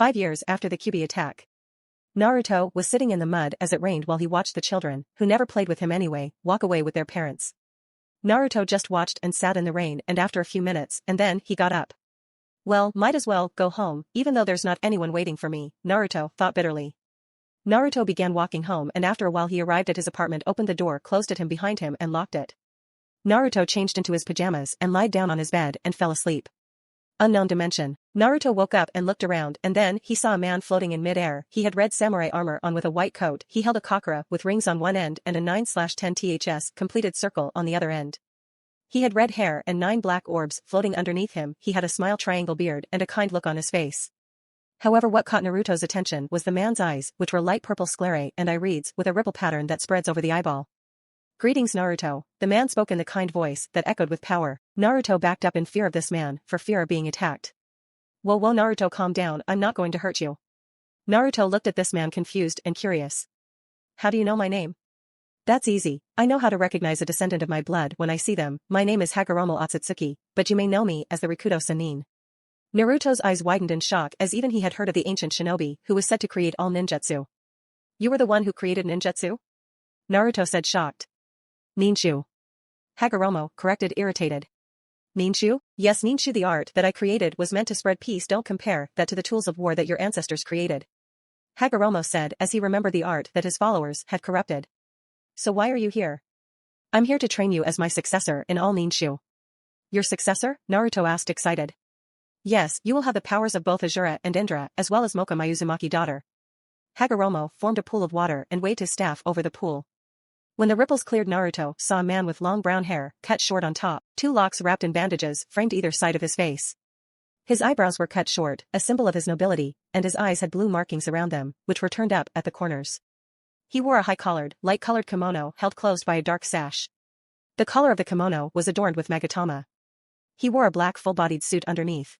5 years after the Kyuubi attack. Naruto was sitting in the mud as it rained while he watched the children, who never played with him anyway, walk away with their parents. Naruto just watched and sat in the rain and after a few minutes and then he got up. Well, might as well go home, even though there's not anyone waiting for me, Naruto thought bitterly. Naruto began walking home and after a while he arrived at his apartment, opened the door, closed it behind him and locked it. Naruto changed into his pajamas and lied down on his bed and fell asleep. Unknown dimension. Naruto woke up and looked around and then he saw a man floating in mid-air. He had red samurai armor on with a white coat. He held a kakura with rings on one end and a 9/10 ths completed circle on the other end. He had red hair and 9 black orbs floating underneath him. He had a smile triangle beard and a kind look on his face. However, what caught Naruto's attention was the man's eyes, which were light purple sclerae and irides with a ripple pattern that spreads over the eyeball. Greetings, Naruto, the man spoke in the kind voice that echoed with power. Naruto backed up in fear of this man, for fear of being attacked. Whoa, Naruto, calm down, I'm not going to hurt you. Naruto looked at this man confused and curious. How do you know my name? That's easy, I know how to recognize a descendant of my blood when I see them. My name is Hagoromo Otsutsuki, but you may know me as the Rikudo Sannin. Naruto's eyes widened in shock as even he had heard of the ancient shinobi who was said to create all ninjutsu. You were the one who created ninjutsu? Naruto said shocked. Ninshu. Hagoromo corrected irritated. Ninshu? Yes, Ninshu, the art that I created was meant to spread peace. Don't compare that to the tools of war that your ancestors created. Hagoromo said as he remembered the art that his followers had corrupted. So why are you here? I'm here to train you as my successor in all Ninshu. Your successor? Naruto asked excited. Yes, you will have the powers of both Asura and Indra as well as Moka, my Uzumaki daughter. Hagoromo formed a pool of water and waved his staff over the pool. When the ripples cleared, Naruto saw a man with long brown hair, cut short on top, 2 locks wrapped in bandages framed either side of his face. His eyebrows were cut short, a symbol of his nobility, and his eyes had blue markings around them, which were turned up at the corners. He wore a high-collared, light-colored kimono held closed by a dark sash. The collar of the kimono was adorned with magatama. He wore a black full-bodied suit underneath.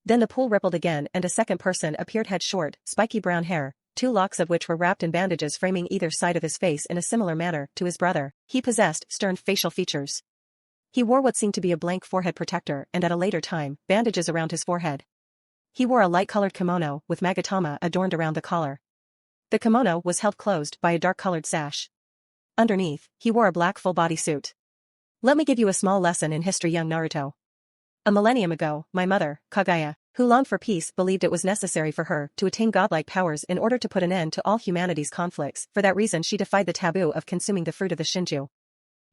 Then the pool rippled again and a second person appeared, had short, spiky brown hair, 2 locks of which were wrapped in bandages framing either side of his face in a similar manner to his brother. He possessed stern facial features. He wore what seemed to be a blank forehead protector and at a later time, bandages around his forehead. He wore a light-colored kimono with magatama adorned around the collar. The kimono was held closed by a dark-colored sash. Underneath, he wore a black full-body suit. Let me give you a small lesson in history, young Naruto. A millennium ago, my mother, Kaguya, who longed for peace, believed it was necessary for her to attain godlike powers in order to put an end to all humanity's conflicts. For that reason she defied the taboo of consuming the fruit of the Shinju.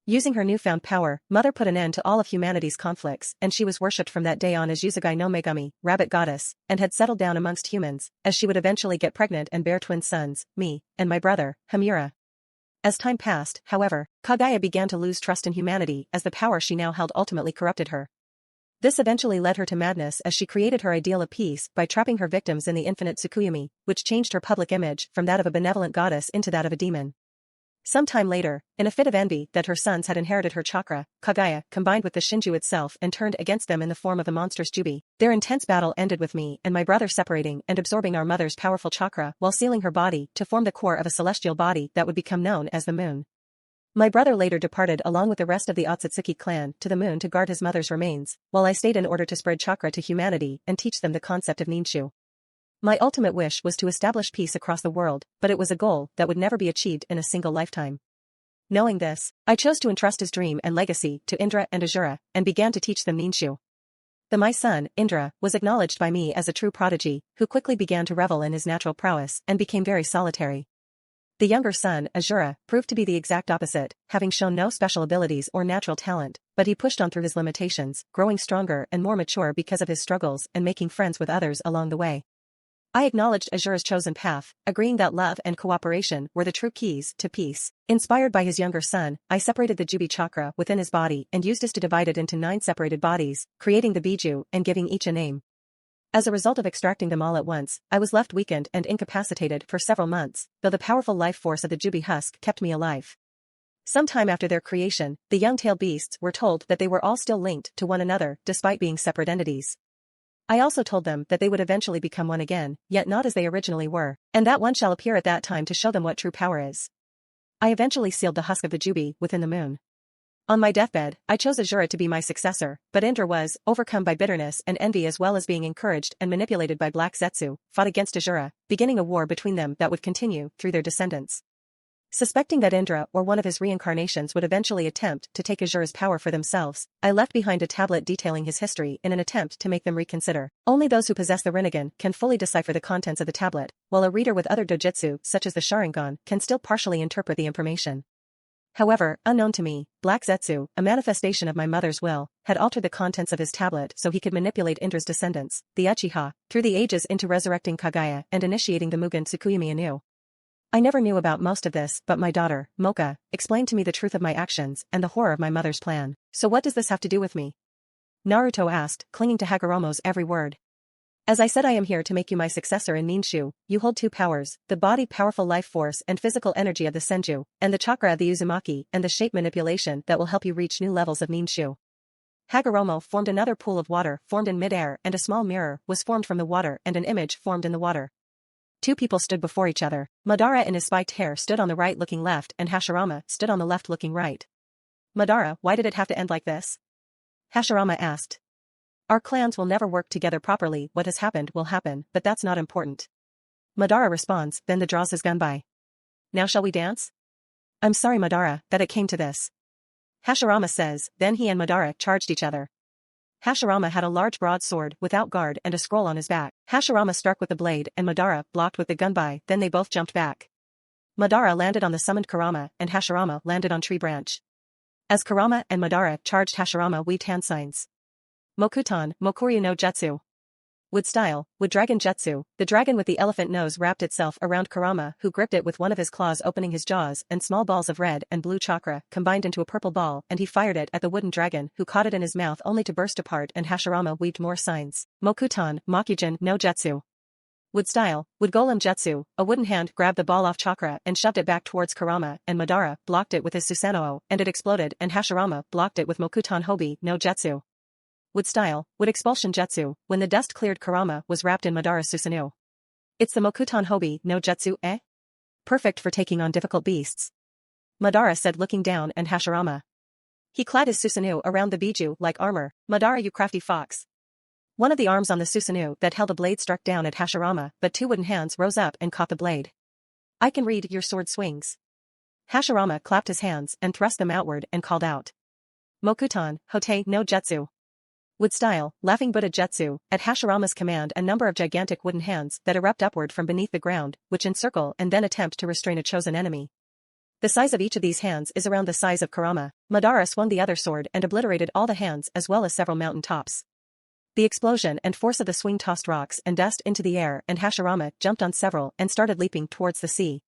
Using her newfound power, Mother put an end to all of humanity's conflicts and she was worshipped from that day on as Yuzugai no Megami, rabbit goddess, and had settled down amongst humans, as she would eventually get pregnant and bear twin sons, me, and my brother, Hamura. As time passed, however, Kaguya began to lose trust in humanity as the power she now held ultimately corrupted her. This eventually led her to madness as she created her ideal of peace by trapping her victims in the infinite Tsukuyomi, which changed her public image from that of a benevolent goddess into that of a demon. Some time later, in a fit of envy that her sons had inherited her chakra, Kaguya combined with the Shinju itself and turned against them in the form of a monstrous Jubi. Their intense battle ended with me and my brother separating and absorbing our mother's powerful chakra while sealing her body to form the core of a celestial body that would become known as the moon. My brother later departed along with the rest of the Otsutsuki clan to the moon to guard his mother's remains, while I stayed in order to spread chakra to humanity and teach them the concept of Ninshu. My ultimate wish was to establish peace across the world, but it was a goal that would never be achieved in a single lifetime. Knowing this, I chose to entrust his dream and legacy to Indra and Asura, and began to teach them Ninshu. My son, Indra, was acknowledged by me as a true prodigy, who quickly began to revel in his natural prowess and became very solitary. The younger son, Asura, proved to be the exact opposite, having shown no special abilities or natural talent, but he pushed on through his limitations, growing stronger and more mature because of his struggles and making friends with others along the way. I acknowledged Asura's chosen path, agreeing that love and cooperation were the true keys to peace. Inspired by his younger son, I separated the Jubi chakra within his body and used this to divide it into 9 separated bodies, creating the Biju and giving each a name. As a result of extracting them all at once, I was left weakened and incapacitated for several months, though the powerful life force of the Jubi husk kept me alive. Sometime after their creation, the young tail beasts were told that they were all still linked to one another despite being separate entities. I also told them that they would eventually become one again, yet not as they originally were, and that one shall appear at that time to show them what true power is. I eventually sealed the husk of the Jubi within the moon. On my deathbed, I chose Azura to be my successor, but Indra was, overcome by bitterness and envy as well as being encouraged and manipulated by Black Zetsu, fought against Azura, beginning a war between them that would continue through their descendants. Suspecting that Indra or one of his reincarnations would eventually attempt to take Azura's power for themselves, I left behind a tablet detailing his history in an attempt to make them reconsider. Only those who possess the Rinnegan can fully decipher the contents of the tablet, while a reader with other dojutsu, such as the Sharingan, can still partially interpret the information. However, unknown to me, Black Zetsu, a manifestation of my mother's will, had altered the contents of his tablet so he could manipulate Indra's descendants, the Uchiha, through the ages into resurrecting Kaguya and initiating the Mugen Tsukuyomi anew. I never knew about most of this, but my daughter, Mocha, explained to me the truth of my actions and the horror of my mother's plan. So what does this have to do with me? Naruto asked, clinging to Hagoromo's every word. As I said, I am here to make you my successor in Ninshu. You hold two powers, the body powerful life force and physical energy of the Senju, and the chakra of the Uzumaki and the shape manipulation that will help you reach new levels of Ninshu. Hagoromo formed another pool of water formed in midair and a small mirror was formed from the water and an image formed in the water. Two people stood before each other. Madara in his spiked hair stood on the right looking left and Hashirama stood on the left looking right. Madara, why did it have to end like this? Hashirama asked. Our clans will never work together properly. What has happened will happen, but that's not important. Madara responds, then draws his gun by. Now shall we dance? I'm sorry Madara, that it came to this. Hashirama says, then he and Madara charged each other. Hashirama had a large broadsword without guard and a scroll on his back. Hashirama struck with the blade and Madara blocked with the gun by, then they both jumped back. Madara landed on the summoned Kurama and Hashirama landed on tree branch. As Kurama and Madara charged, Hashirama weaved hand signs. Mokutan, Mokuryu no Jutsu. Wood style, wood dragon jutsu. The dragon with the elephant nose wrapped itself around Kurama, who gripped it with one of his claws, opening his jaws, and small balls of red and blue chakra combined into a purple ball, and he fired it at the wooden dragon, who caught it in his mouth only to burst apart, and Hashirama weaved more signs. Mokutan, Mokujin no Jutsu. Wood style, wood golem jutsu. A wooden hand grabbed the ball off chakra and shoved it back towards Kurama, and Madara blocked it with his Susanoo, and it exploded, and Hashirama blocked it with Mokutan Hobi no Jutsu. Wood style, wood expulsion jutsu. When the dust cleared, Kurama was wrapped in Madara's Susanoo. It's the Mokutan Hobi no Jutsu, eh? Perfect for taking on difficult beasts. Madara said, looking down and Hashirama. He clad his Susanoo around the Biju like armor. Madara, you crafty fox. One of the arms on the Susanoo that held a blade struck down at Hashirama, but two wooden hands rose up and caught the blade. I can read your sword swings. Hashirama clapped his hands and thrust them outward and called out. Mokutan, Hote no Jutsu. Wood style, laughing Buddha jutsu. At Hashirama's command, a number of gigantic wooden hands that erupt upward from beneath the ground, which encircle and then attempt to restrain a chosen enemy. The size of each of these hands is around the size of Kurama. Madara swung the other sword and obliterated all the hands as well as several mountain tops. The explosion and force of the swing tossed rocks and dust into the air, and Hashirama jumped on several and started leaping towards the sea.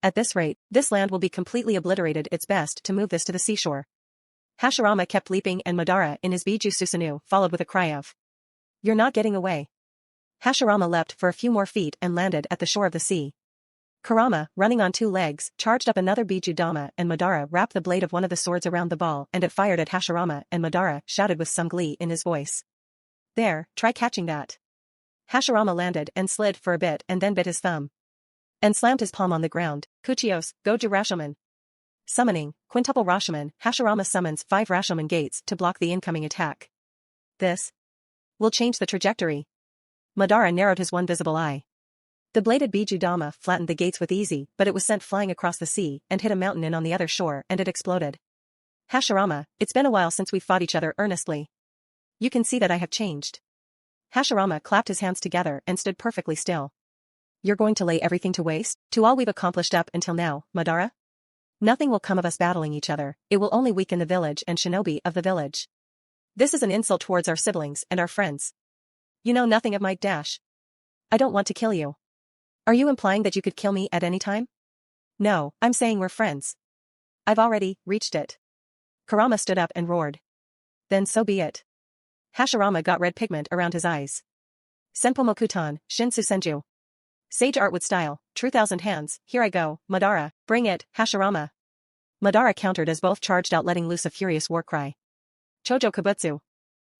At this rate, this land will be completely obliterated. It's best to move this to the seashore. Hashirama kept leaping and Madara in his Biju Susanoo followed with a cry of, You're not getting away. Hashirama leapt for a few more feet and landed at the shore of the sea. Kurama, running on two legs, charged up another Biju Dama, and Madara wrapped the blade of one of the swords around the ball and it fired at Hashirama, and Madara shouted with some glee in his voice. There, try catching that. Hashirama landed and slid for a bit and then bit his thumb. And slammed his palm on the ground. Kuchios, Goju Rashomon. Summoning, Quintuple Rashomon. Hashirama summons 5 Rashomon gates to block the incoming attack. This will change the trajectory. Madara narrowed his one visible eye. The bladed Biju Dama flattened the gates with ease, but it was sent flying across the sea and hit a mountain in on the other shore, and it exploded. Hashirama, it's been a while since we fought each other earnestly. You can see that I have changed. Hashirama clapped his hands together and stood perfectly still. You're going to lay everything to waste? To all we've accomplished up until now, Madara? Nothing will come of us battling each other. It will only weaken the village and shinobi of the village. This is an insult towards our siblings and our friends. You know nothing of my dash. I don't want to kill you. Are you implying that you could kill me at any time? No, I'm saying we're friends. I've already reached it. Kurama stood up and roared. Then so be it. Hashirama got red pigment around his eyes. Senpo Mokutan, Shinsu Senju. Sage art with style, true thousand hands, here I go, Madara, bring it, Hashirama. Madara countered as both charged out, letting loose a furious war cry. Chojo Kabutsu.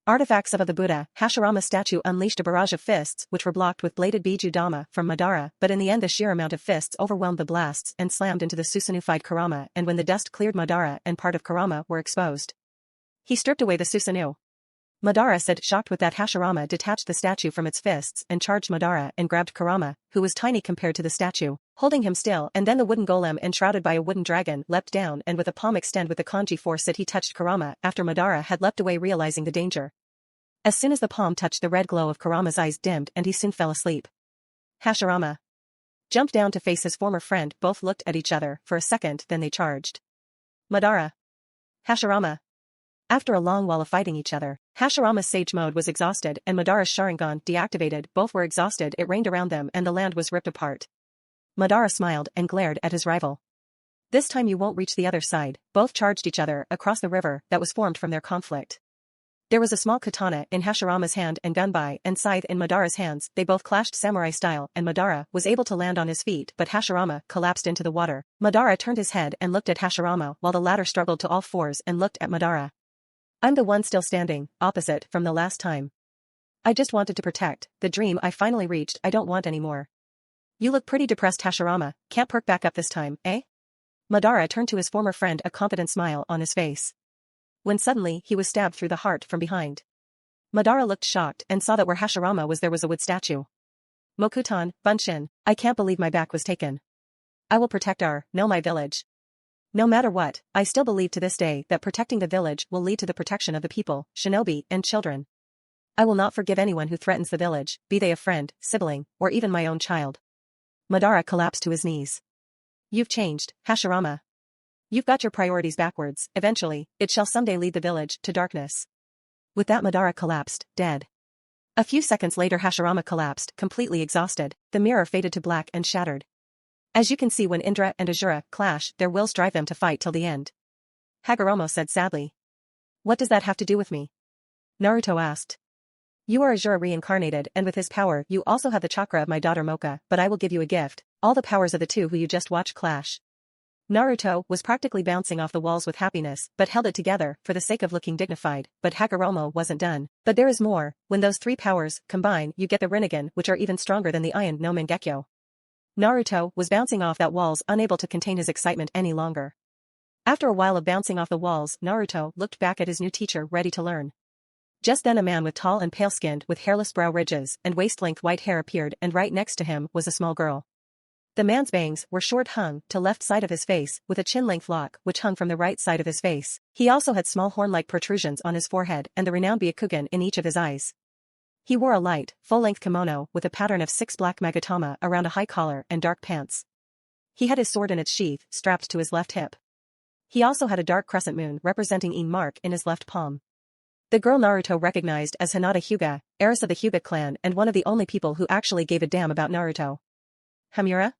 Artifacts of the Buddha. Hashirama's statue unleashed a barrage of fists which were blocked with bladed Bijudama from Madara, but in the end the sheer amount of fists overwhelmed the blasts and slammed into the Susanufied Kurama, and when the dust cleared, Madara and part of Kurama were exposed. He stripped away the Susanu. Madara said, shocked with that. Hashirama detached the statue from its fists and charged Madara and grabbed Kurama, who was tiny compared to the statue, holding him still, and then the wooden golem enshrouded by a wooden dragon leapt down and with a palm extend with the kanji force that he touched Kurama after Madara had leapt away, realizing the danger. As soon as the palm touched, the red glow of Kurama's eyes dimmed and he soon fell asleep. Hashirama jumped down to face his former friend. Both looked at each other for a second, then they charged. Madara. Hashirama. After a long while of fighting each other, Hashirama's Sage Mode was exhausted and Madara's Sharingan deactivated. Both were exhausted. It rained around them and the land was ripped apart. Madara smiled and glared at his rival. This time you won't reach the other side. Both charged each other across the river that was formed from their conflict. There was a small katana in Hashirama's hand and gunbai and scythe in Madara's hands. They both clashed samurai style and Madara was able to land on his feet, but Hashirama collapsed into the water. Madara turned his head and looked at Hashirama while the latter struggled to all fours and looked at Madara. I'm the one still standing, opposite from the last time. I just wanted to protect the dream I finally reached. I don't want any more. You look pretty depressed, Hashirama. Can't perk back up this time, eh? Madara turned to his former friend, a confident smile on his face. When suddenly he was stabbed through the heart from behind. Madara looked shocked and saw that where Hashirama was there was a wood statue. Mokutan, Bunshin, I can't believe my back was taken. I will protect my village. No matter what, I still believe to this day that protecting the village will lead to the protection of the people, shinobi, and children. I will not forgive anyone who threatens the village, be they a friend, sibling, or even my own child. Madara collapsed to his knees. You've changed, Hashirama. You've got your priorities backwards. Eventually, it shall someday lead the village to darkness. With that, Madara collapsed, dead. A few seconds later, Hashirama collapsed, completely exhausted. The mirror faded to black and shattered. As you can see, when Indra and Azura clash, their wills drive them to fight till the end. Hagoromo said sadly. What does that have to do with me? Naruto asked. You are Azura reincarnated, and with his power you also have the chakra of my daughter Mocha, but I will give you a gift, all the powers of the two who you just watched clash. Naruto was practically bouncing off the walls with happiness, but held it together for the sake of looking dignified, but Hagoromo wasn't done. But there is more. When those three powers combine, you get the Rinnegan, which are even stronger than the Ion no Mangekyo. Naruto was bouncing off that walls, unable to contain his excitement any longer. After a while of bouncing off the walls, Naruto looked back at his new teacher, ready to learn. Just then a man with tall and pale-skinned with hairless brow ridges and waist-length white hair appeared, and right next to him was a small girl. The man's bangs were short, hung to left side of his face, with a chin-length lock which hung from the right side of his face. He also had small horn-like protrusions on his forehead and the renowned Byakugan in each of his eyes. He wore a light, full-length kimono with a pattern of 6 black magatama around a high collar and dark pants. He had his sword in its sheath, strapped to his left hip. He also had a dark crescent moon representing a mark in his left palm. The girl Naruto recognized as Hinata Hyuga, heiress of the Hyuga clan and one of the only people who actually gave a damn about Naruto. Hamura?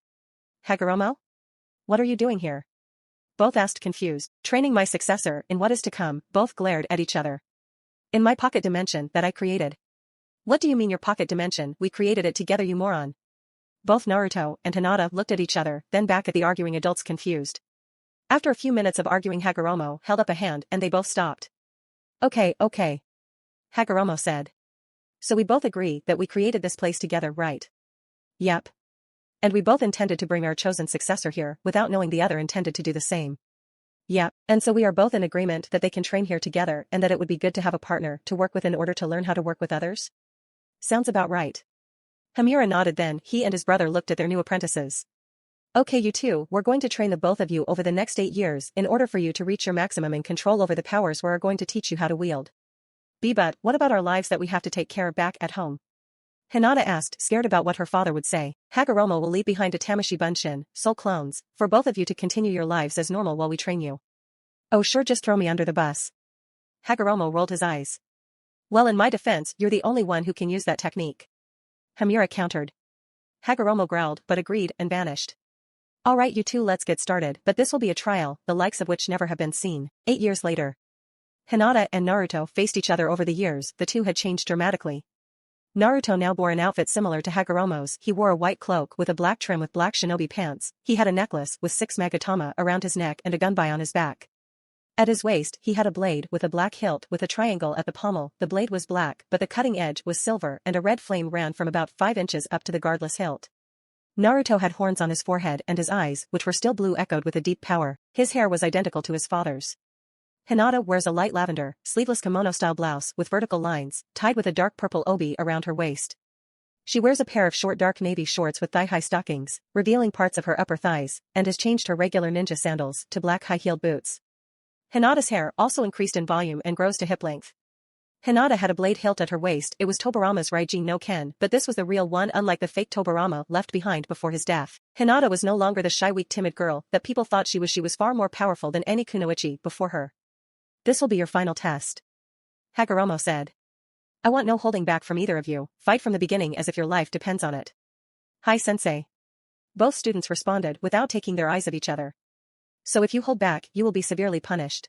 Hagoromo? What are you doing here? Both asked, confused. Training my successor in what is to come. Both glared at each other. In my pocket dimension that I created. What do you mean your pocket dimension? We created it together, you moron. Both Naruto and Hinata looked at each other, then back at the arguing adults, confused. After a few minutes of arguing, Hagoromo held up a hand and they both stopped. Okay. Hagoromo said. So we both agree that we created this place together, right? Yep. And we both intended to bring our chosen successor here without knowing the other intended to do the same. Yep. And so we are both in agreement that they can train here together and that it would be good to have a partner to work with in order to learn how to work with others? Sounds about right. Hamura nodded. Then he and his brother looked at their new apprentices. Okay, you two, we're going to train the both of you over the next 8 years in order for you to reach your maximum in control over the powers. We are going to teach you how to wield. But what about our lives that we have to take care of back at home? Hinata asked, scared about what her father would say. Hagoromo will leave behind a Tamashii Bunshin, soul clones, for both of you to continue your lives as normal while we train you. Oh sure, just throw me under the bus. Hagoromo rolled his eyes. Well, in my defense, you're the only one who can use that technique. Hamura countered. Hagoromo growled but agreed and vanished. Alright you two, let's get started, but this will be a trial, the likes of which never have been seen. 8 years later. Hinata and Naruto faced each other. Over the years, the two had changed dramatically. Naruto now bore an outfit similar to Hagoromo's. He wore a white cloak with a black trim with black shinobi pants. He had a necklace with 6 magatama around his neck and a gunbai on his back. At his waist, he had a blade with a black hilt with a triangle at the pommel. The blade was black, but the cutting edge was silver and a red flame ran from about 5 inches up to the guardless hilt. Naruto had horns on his forehead and his eyes, which were still blue, echoed with a deep power. His hair was identical to his father's. Hinata wears a light lavender, sleeveless kimono-style blouse with vertical lines, tied with a dark purple obi around her waist. She wears a pair of short dark navy shorts with thigh-high stockings, revealing parts of her upper thighs, and has changed her regular ninja sandals to black high-heeled boots. Hinata's hair also increased in volume and grows to hip length. Hinata had a blade hilt at her waist. It was Tobirama's Raijin no Ken, but this was the real one, unlike the fake Tobirama left behind before his death. Hinata was no longer the shy, weak, timid girl that people thought she was. She was far more powerful than any kunoichi before her. "This will be your final test," Hagoromo said. "I want no holding back from either of you. Fight from the beginning as if your life depends on it." "Hi, sensei." Both students responded without taking their eyes of each other. "So if you hold back, you will be severely punished,"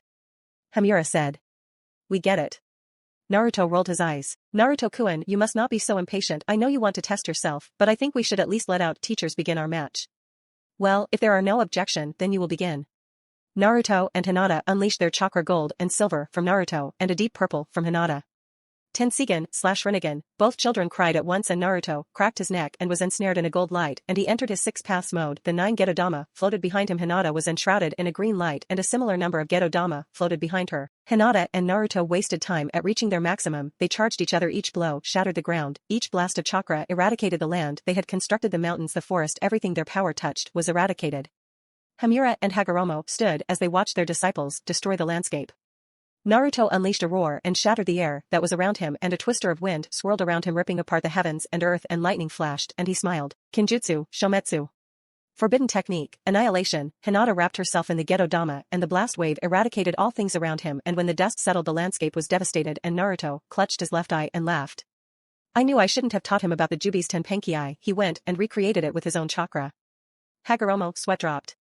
Hamura said. "We get it." Naruto rolled his eyes. "Naruto-kun, you must not be so impatient. I know you want to test yourself, but I think we should at least let out teachers begin our match." "Well, if there are no objection, then you will begin." Naruto and Hinata unleashed their chakra gold and silver from Naruto and a deep purple from Hinata. Tensigen/Rinnegan, both children cried at once and Naruto cracked his neck and was ensnared in a gold light and he entered his 6 paths mode. The 9 Geto-dama floated behind him. Hinata was enshrouded in a green light and a similar number of Geto-dama floated behind her. Hinata and Naruto wasted time at reaching their maximum. They charged each other. Each blow shattered the ground. Each blast of chakra eradicated the land they had constructed, the mountains, the forest. Everything their power touched was eradicated. Hamura and Hagoromo stood as they watched their disciples destroy the landscape. Naruto unleashed a roar and shattered the air that was around him, and a twister of wind swirled around him, ripping apart the heavens and earth, and lightning flashed and he smiled. Kinjutsu, Shometsu. Forbidden technique, annihilation. Hinata wrapped herself in the Geto-dama and the blast wave eradicated all things around him, and when the dust settled the landscape was devastated and Naruto clutched his left eye and laughed. "I knew I shouldn't have taught him about the Jubi's Tenpenki. He went and recreated it with his own chakra." Hagoromo sweat dropped.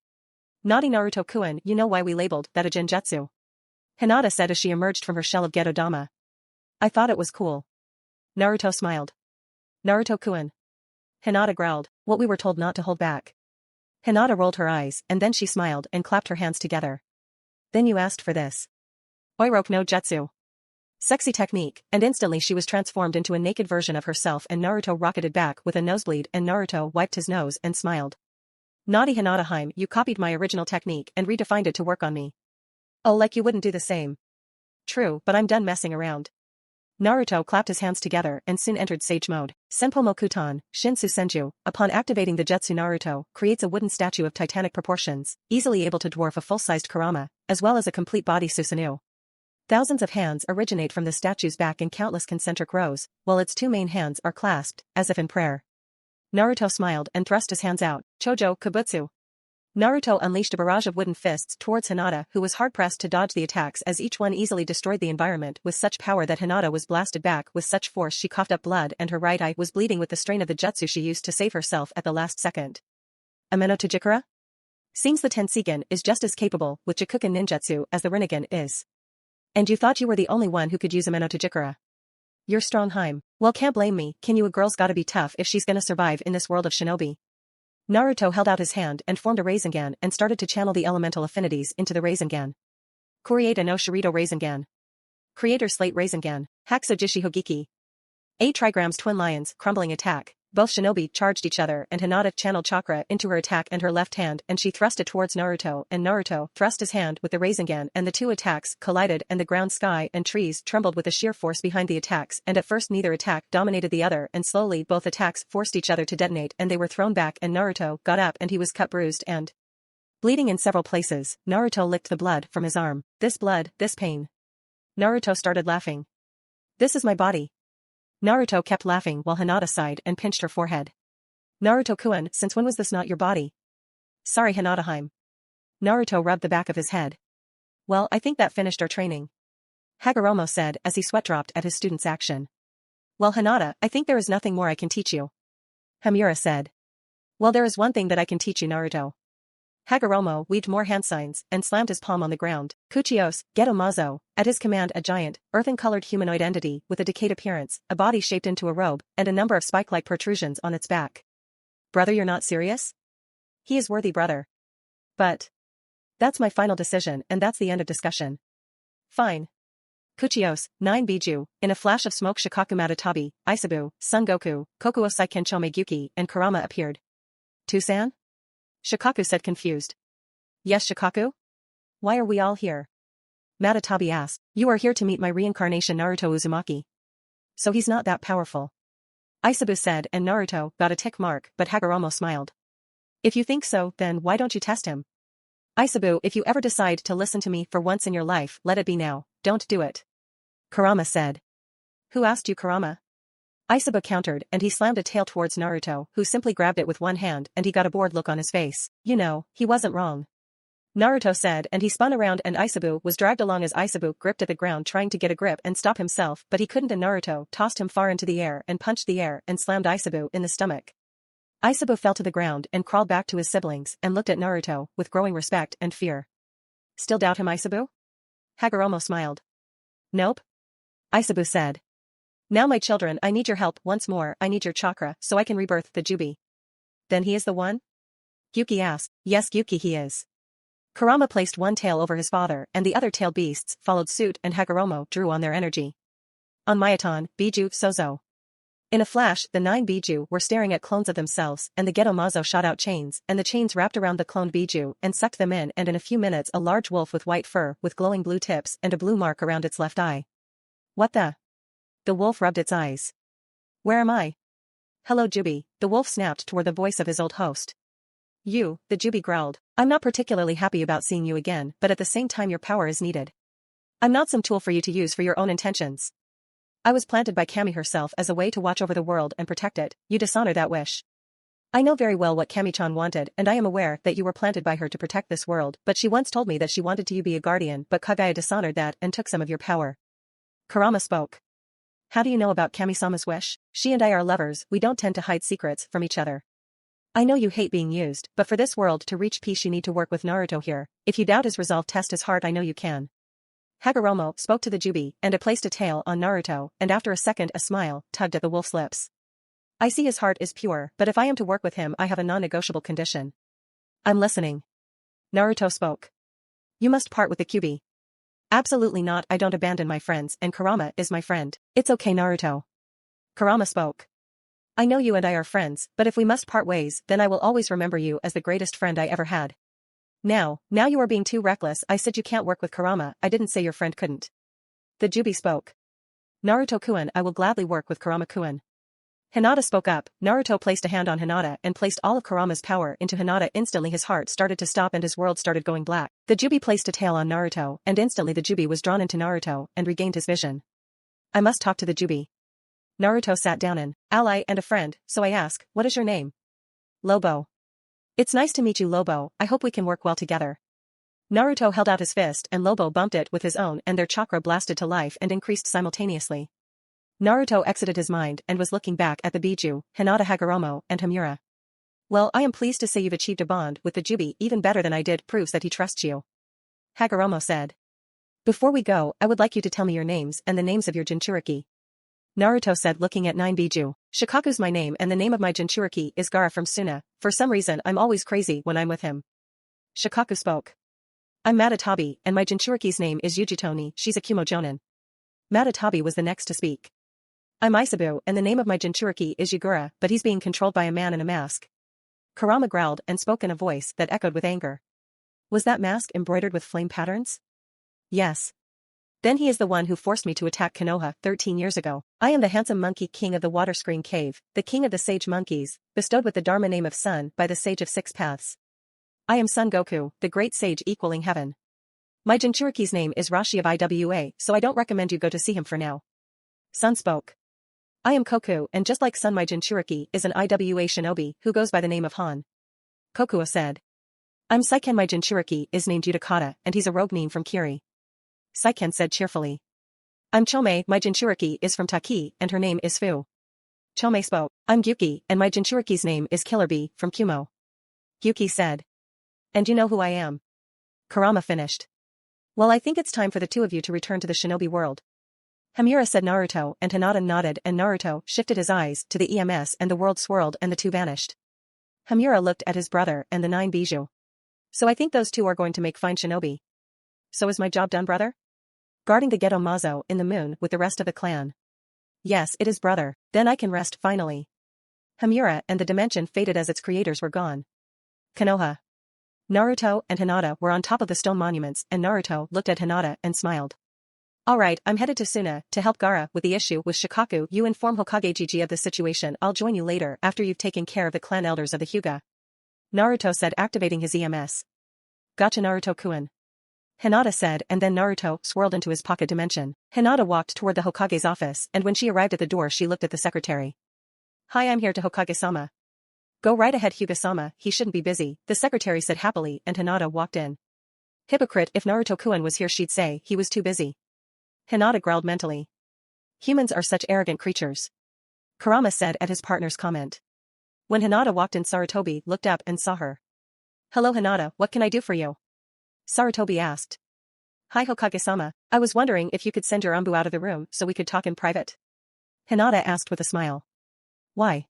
"Naughty Naruto-kun, you know why we labeled that a genjutsu?" Hinata said as she emerged from her shell of Geto-dama. "I thought it was cool." Naruto smiled. "Naruto-kun." Hinata growled, "What we were told not to hold back." Hinata rolled her eyes, and then she smiled and clapped her hands together. "Then you asked for this. Oiroku no Jutsu. Sexy technique," and instantly she was transformed into a naked version of herself, and Naruto rocketed back with a nosebleed, and Naruto wiped his nose and smiled. "Naughty Hinata-heim, you copied my original technique and redefined it to work on me. Oh, like you wouldn't do the same." "True, but I'm done messing around." Naruto clapped his hands together and soon entered sage mode. Senpo Mokutan, Shinsu Senju, upon activating the jutsu, Naruto creates a wooden statue of titanic proportions, easily able to dwarf a full-sized Kurama, as well as a complete body Susanoo. Thousands of hands originate from the statue's back in countless concentric rows, while its 2 main hands are clasped, as if in prayer. Naruto smiled and thrust his hands out. Chojo Kabutsu. Naruto unleashed a barrage of wooden fists towards Hinata, who was hard-pressed to dodge the attacks as each one easily destroyed the environment with such power that Hinata was blasted back with such force she coughed up blood and her right eye was bleeding with the strain of the jutsu she used to save herself at the last second. Ameno Tajikura? Seems the Tensigen is just as capable with Jikuken ninjutsu as the Rinnegan is. And you thought you were the only one who could use Ameno Tajikura? You're strong, Heim. Well, can't blame me. Can you? A girl's gotta be tough if she's gonna survive in this world of shinobi. Naruto held out his hand and formed a Rasengan and started to channel the elemental affinities into the Rasengan. Kurieta no Shirito Rasengan. Creator Slate Rasengan. Hakusojishi Hogiki. 8 trigrams twin lions, crumbling attack. Both shinobi charged each other and Hinata channeled chakra into her attack and her left hand and she thrust it towards Naruto and Naruto thrust his hand with the Rasengan and the 2 attacks collided and the ground, sky and trees trembled with the sheer force behind the attacks, and at first neither attack dominated the other and slowly both attacks forced each other to detonate and they were thrown back and Naruto got up and he was cut, bruised and bleeding in several places. Naruto licked the blood from his arm. This blood, this pain. Naruto started laughing. This is my body. Naruto kept laughing while Hinata sighed and pinched her forehead. Naruto-kun, since when was this not your body? Sorry, Hinata-heim. Naruto rubbed the back of his head. Well, I think that finished our training. Hagoromo said as he sweat-dropped at his student's action. Well, Hinata, I think there is nothing more I can teach you. Hamura said. Well, there is one thing that I can teach you, Naruto. Hagoromo weaved more hand signs and slammed his palm on the ground. Kuchios, Geto Mazo, at his command a giant, earthen-colored humanoid entity with a decayed appearance, a body shaped into a robe, and a number of spike-like protrusions on its back. Brother, you're not serious? He is worthy, brother. But That's my final decision and that's the end of discussion. Fine. Kuchios, 9 Biju, in a flash of smoke Shikaku Matatabi, Isabu, Son Goku, Kokuo Saiken Chome Gyuki, and Kurama appeared. Tusan? Shikaku said confused. Yes Shikaku? Why are we all here? Matatabi asked. You are here to meet my reincarnation Naruto Uzumaki. So he's not that powerful. Isabu said and Naruto got a tick mark but Hagoromo smiled. If you think so, then why don't you test him? Isabu, if you ever decide to listen to me for once in your life, let it be now, don't do it. Kurama said. Who asked you Kurama? Isabu countered and he slammed a tail towards Naruto who simply grabbed it with one hand and he got a bored look on his face. You know, he wasn't wrong. Naruto said and he spun around and Isabu was dragged along as Isabu gripped at the ground trying to get a grip and stop himself but he couldn't and Naruto tossed him far into the air and punched the air and slammed Isabu in the stomach. Isabu fell to the ground and crawled back to his siblings and looked at Naruto with growing respect and fear. Still doubt him Isabu? Hagoromo smiled. Nope. Isabu said. Now my children I need your help once more I need your chakra so I can rebirth the Jubi. Then he is the one? Gyuki asked. Yes Gyuki he is. Kurama placed one tail over his father and the other tailed beasts followed suit and Hagoromo drew on their energy. On Mayaton, Biju, Sozo. In a flash the 9 Biju were staring at clones of themselves and the Geto Mazo shot out chains and the chains wrapped around the cloned Biju and sucked them in and in a few minutes a large wolf with white fur with glowing blue tips and a blue mark around its left eye. What the? The wolf rubbed its eyes. Where am I? Hello Jubi, the wolf snapped toward the voice of his old host. You, the Jubi growled. I'm not particularly happy about seeing you again but at the same time your power is needed. I'm not some tool for you to use for your own intentions. I was planted by Kami herself as a way to watch over the world and protect it, you dishonor that wish. I know very well what Kami-chan wanted and I am aware that you were planted by her to protect this world but she once told me that she wanted to be a guardian but Kagaya dishonored that and took some of your power. Kurama spoke. How do you know about Kami-sama's wish? She and I are lovers, we don't tend to hide secrets from each other. I know you hate being used, but for this world to reach peace you need to work with Naruto here. If you doubt his resolve test his heart I know you can. Hagoromo spoke to the Jubi and it placed a tail on Naruto and after a second a smile tugged at the wolf's lips. I see his heart is pure but if I am to work with him I have a non-negotiable condition. I'm listening. Naruto spoke. You must part with the Kyuubi. Absolutely not I don't abandon my friends and Kurama is my friend. It's okay Naruto. Kurama spoke. I know you and I are friends but if we must part ways then I will always remember you as the greatest friend I ever had. Now you are being too reckless I said you can't work with Kurama I didn't say your friend couldn't. The Jubi spoke. Naruto-kun I will gladly work with Kurama-kun. Hinata spoke up. Naruto placed a hand on Hinata and placed all of Kurama's power into Hinata instantly his heart started to stop and his world started going black. The Jubi placed a tail on Naruto and instantly the Jubi was drawn into Naruto and regained his vision. I must talk to the Jubi. Naruto sat down an ally and a friend so I ask, what is your name? Lobo. It's nice to meet you Lobo, I hope we can work well together. Naruto held out his fist and Lobo bumped it with his own and their chakra blasted to life and increased simultaneously. Naruto exited his mind and was looking back at the Biju, Hinata Hagoromo and Hamura. Well I am pleased to say you've achieved a bond with the Jubi even better than I did proves that he trusts you. Hagoromo said. Before we go I would like you to tell me your names and the names of your Jinchuriki. Naruto said looking at 9 Biju. Shikaku's my name and the name of my Jinchuriki is Gaara from Suna. For some reason I'm always crazy when I'm with him. Shikaku spoke. I'm Matatabi and my Jinchuriki's name is Yujitoni, she's a Kumo Jonin. Matatabi was the next to speak. I'm Isabu and the name of my Jinchuriki is Yugura but he's being controlled by a man in a mask. Kurama growled and spoke in a voice that echoed with anger. Was that mask embroidered with flame patterns? Yes. Then he is the one who forced me to attack Konoha 13 years ago. I am the handsome monkey king of the water screen cave, the king of the sage monkeys, bestowed with the Dharma name of Sun by the sage of six paths. I am Son Goku, the great sage equaling heaven. My Jinchuriki's name is Rashi of Iwa, so I don't recommend you go to see him for now. Sun spoke. I am Koku and just like Sun my Jinchuriki is an Iwa shinobi who goes by the name of Han. Kokuo said. I'm Saiken my Jinchuriki is named Utakata and he's a rogue name from Kiri. Saiken said cheerfully. I'm Chome, my Jinchuriki is from Taki and her name is Fu. Chome spoke. I'm Gyuki and my Jinchuriki's name is Killer Bee from Kumo. Gyuki said. And you know who I am? Kurama finished. Well I think it's time for the two of you to return to the shinobi world. Hamura said Naruto and Hinata nodded and Naruto shifted his eyes to the EMS and the world swirled and the two vanished. Hamura looked at his brother and the 9 Biju. So I think those two are going to make fine shinobi. So is my job done, brother? Guarding the ghetto Mazo in the moon with the rest of the clan. Yes, it is, brother. Then I can rest finally. Hamura and the dimension faded as its creators were gone. Konoha. Naruto and Hinata were on top of the stone monuments and Naruto looked at Hinata and smiled. Alright, I'm headed to Suna to help Gaara with the issue with Shikaku. You inform Hokage Gigi of the situation. I'll join you later after you've taken care of the clan elders of the Hyuga. Naruto said, activating his EMS. Gotcha, Naruto-kun. Hinata said, and then Naruto swirled into his pocket dimension. Hinata walked toward the Hokage's office and when she arrived at the door she looked at the secretary. Hi, I'm here to Hokage-sama. Go right ahead, Hyuga-sama, he shouldn't be busy, the secretary said happily and Hinata walked in. Hypocrite, if Naruto-kun was here she'd say he was too busy. Hinata growled mentally. Humans are such arrogant creatures. Kurama said at his partner's comment. When Hinata walked in, Sarutobi looked up and saw her. Hello Hinata, what can I do for you? Sarutobi asked. Hi Hokage-sama, I was wondering if you could send your Umbu out of the room so we could talk in private. Hinata asked with a smile. Why?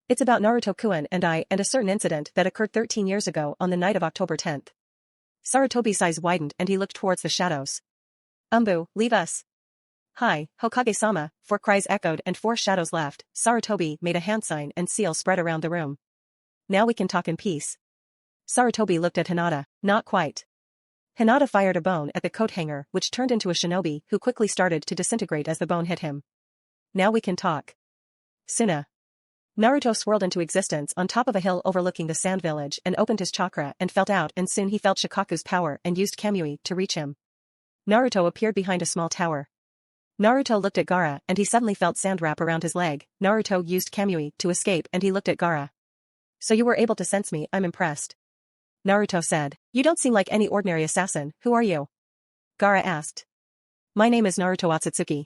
It's about Naruto-kun and I and a certain incident that occurred 13 years ago on the night of October 10th. Sarutobi's eyes widened and he looked towards the shadows. Umbu, leave us. Hi, Hokage-sama, 4 cries echoed and 4 shadows left. Sarutobi made a hand sign and seal spread around the room. Now we can talk in peace. Sarutobi looked at Hinata, not quite. Hinata fired a bone at the coat hanger which turned into a shinobi who quickly started to disintegrate as the bone hit him. Now we can talk. Suna. Naruto swirled into existence on top of a hill overlooking the sand village and opened his chakra and felt out and soon he felt Shikaku's power and used Kamui to reach him. Naruto appeared behind a small tower. Naruto looked at Gaara and he suddenly felt sand wrap around his leg. Naruto used Kamui to escape and he looked at Gaara. So you were able to sense me, I'm impressed. Naruto said. You don't seem like any ordinary assassin, who are you? Gaara asked. My name is Naruto Otsutsuki.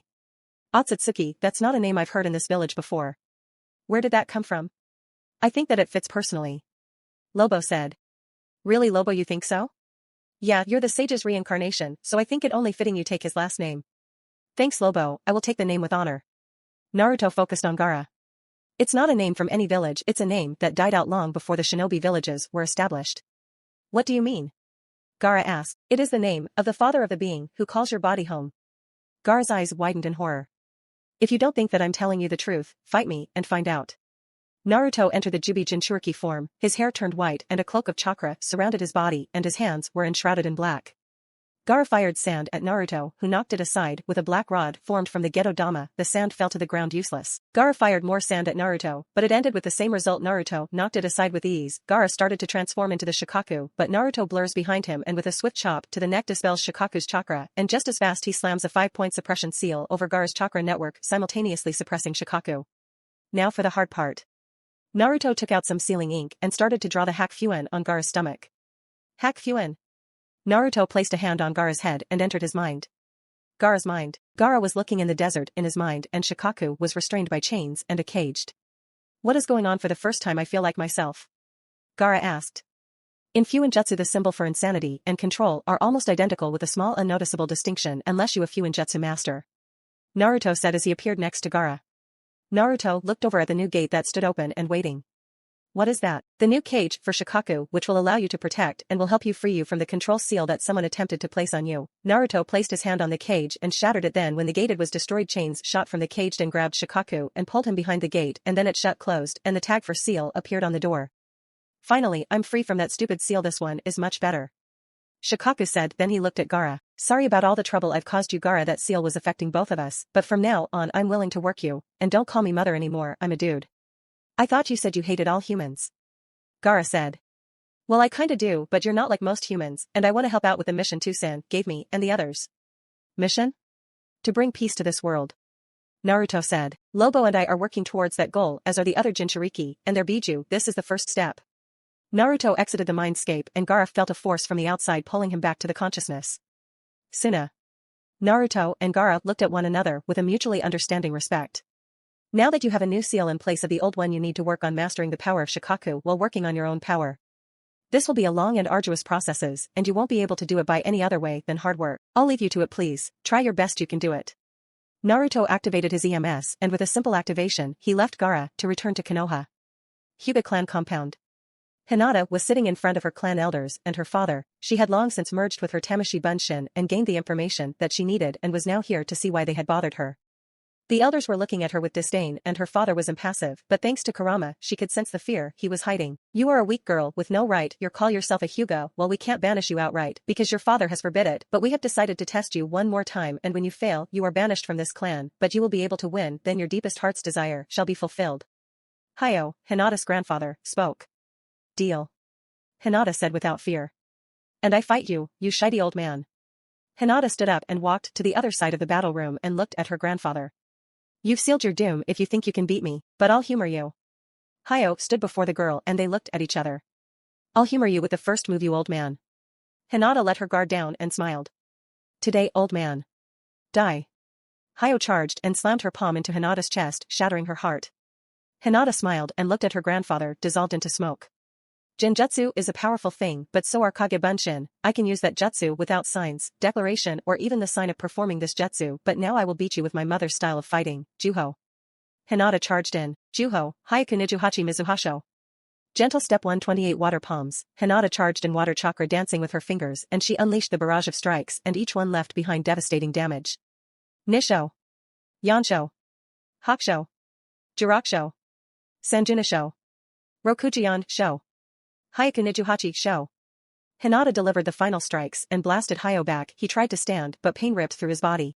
Otsutsuki, that's not a name I've heard in this village before. Where did that come from? I think that it fits personally. Lobo said. Really Lobo, you think so? Yeah, you're the sage's reincarnation, so I think it only fitting you take his last name. Thanks Lobo, I will take the name with honor. Naruto focused on Gaara. It's not a name from any village, it's a name that died out long before the shinobi villages were established. What do you mean? Gaara asked. It is the name of the father of the being who calls your body home. Gaara's eyes widened in horror. If you don't think that I'm telling you the truth, fight me and find out. Naruto entered the Jubi Jinchuriki form, his hair turned white and a cloak of chakra surrounded his body and his hands were enshrouded in black. Gaara fired sand at Naruto who knocked it aside with a black rod formed from the Geto Dama. The sand fell to the ground useless. Gaara fired more sand at Naruto, but it ended with the same result. Naruto knocked it aside with ease. Gaara started to transform into the Shikaku, but Naruto blurs behind him and with a swift chop to the neck dispels Shikaku's chakra, and just as fast he slams a 5-point suppression seal over Gaara's chakra network, simultaneously suppressing Shikaku. Now for the hard part. Naruto took out some sealing ink and started to draw the Hack Fuin on Gaara's stomach. Hack Fuin. Naruto placed a hand on Gaara's head and entered his mind. Gaara's mind. Gaara was looking in the desert in his mind and Shikaku was restrained by chains and caged. What is going on? For the first time I feel like myself. Gaara asked. In Fuinjutsu the symbol for insanity and control are almost identical with a small unnoticeable distinction unless you a Fuinjutsu master. Naruto said as he appeared next to Gaara. Naruto looked over at the new gate that stood open and waiting. What is that? The new cage for Shikaku which will allow you to protect and will help you free you from the control seal that someone attempted to place on you. Naruto placed his hand on the cage and shattered it. Then when the gate was destroyed, chains shot from the cage and grabbed Shikaku and pulled him behind the gate and then it shut closed and the tag for seal appeared on the door. Finally, I'm free from that stupid seal. This one is much better. Shikaku said. Then he looked at Gaara. Sorry about all the trouble I've caused you, Gaara. That seal was affecting both of us, but from now on I'm willing to work you, and don't call me mother anymore, I'm a dude. I thought you said you hated all humans. Gaara said. Well, I kinda do, but you're not like most humans, and I want to help out with the mission Tusan gave me and the others. Mission? To bring peace to this world. Naruto said. Lobo and I are working towards that goal as are the other Jinchuriki and their Biju. This is the first step. Naruto exited the mindscape and Gaara felt a force from the outside pulling him back to the consciousness. Suna. Naruto and Gaara looked at one another with a mutually understanding respect. Now that you have a new seal in place of the old one, you need to work on mastering the power of Shikaku while working on your own power. This will be a long and arduous process, and you won't be able to do it by any other way than hard work. I'll leave you to it, please. Try your best, you can do it. Naruto activated his EMS and with a simple activation he left Gaara to return to Konoha. Hyuga clan compound. Hinata was sitting in front of her clan elders and her father. She had long since merged with her Tamashii Bunshin and gained the information that she needed and was now here to see why they had bothered her. The elders were looking at her with disdain and her father was impassive, but thanks to Kurama, she could sense the fear he was hiding. You are a weak girl with no right, you call yourself a Hugo, well we can't banish you outright because your father has forbid it, but we have decided to test you one more time and when you fail, you are banished from this clan, but you will be able to win, then your deepest heart's desire shall be fulfilled. Hayo, Hinata's grandfather, spoke. Deal. Hinata said without fear. And I fight you, you shitey old man. Hinata stood up and walked to the other side of the battle room and looked at her grandfather. You've sealed your doom if you think you can beat me, but I'll humor you. Hayo stood before the girl and they looked at each other. I'll humor you with the first move, you old man. Hinata let her guard down and smiled. Today, old man. Die. Hayo charged and slammed her palm into Hinata's chest, shattering her heart. Hinata smiled and looked at her grandfather, dissolved into smoke. Genjutsu is a powerful thing, but so are Kage Bunshin. I can use that jutsu without signs, declaration or even the sign of performing this jutsu, but now I will beat you with my mother's style of fighting, Juho. Hinata charged in. Juho, Hyaku Nijuhachi Mizuhasho. Gentle step 128 water palms. Hinata charged in water chakra dancing with her fingers and she unleashed the barrage of strikes and each one left behind devastating damage. Nisho. Yansho. Hakusho. Jirakusho. Sanjunasho. Rokujian Sho. Hyaku Nijuhachi Sho. Hinata delivered the final strikes and blasted Hayo back. He tried to stand but pain ripped through his body.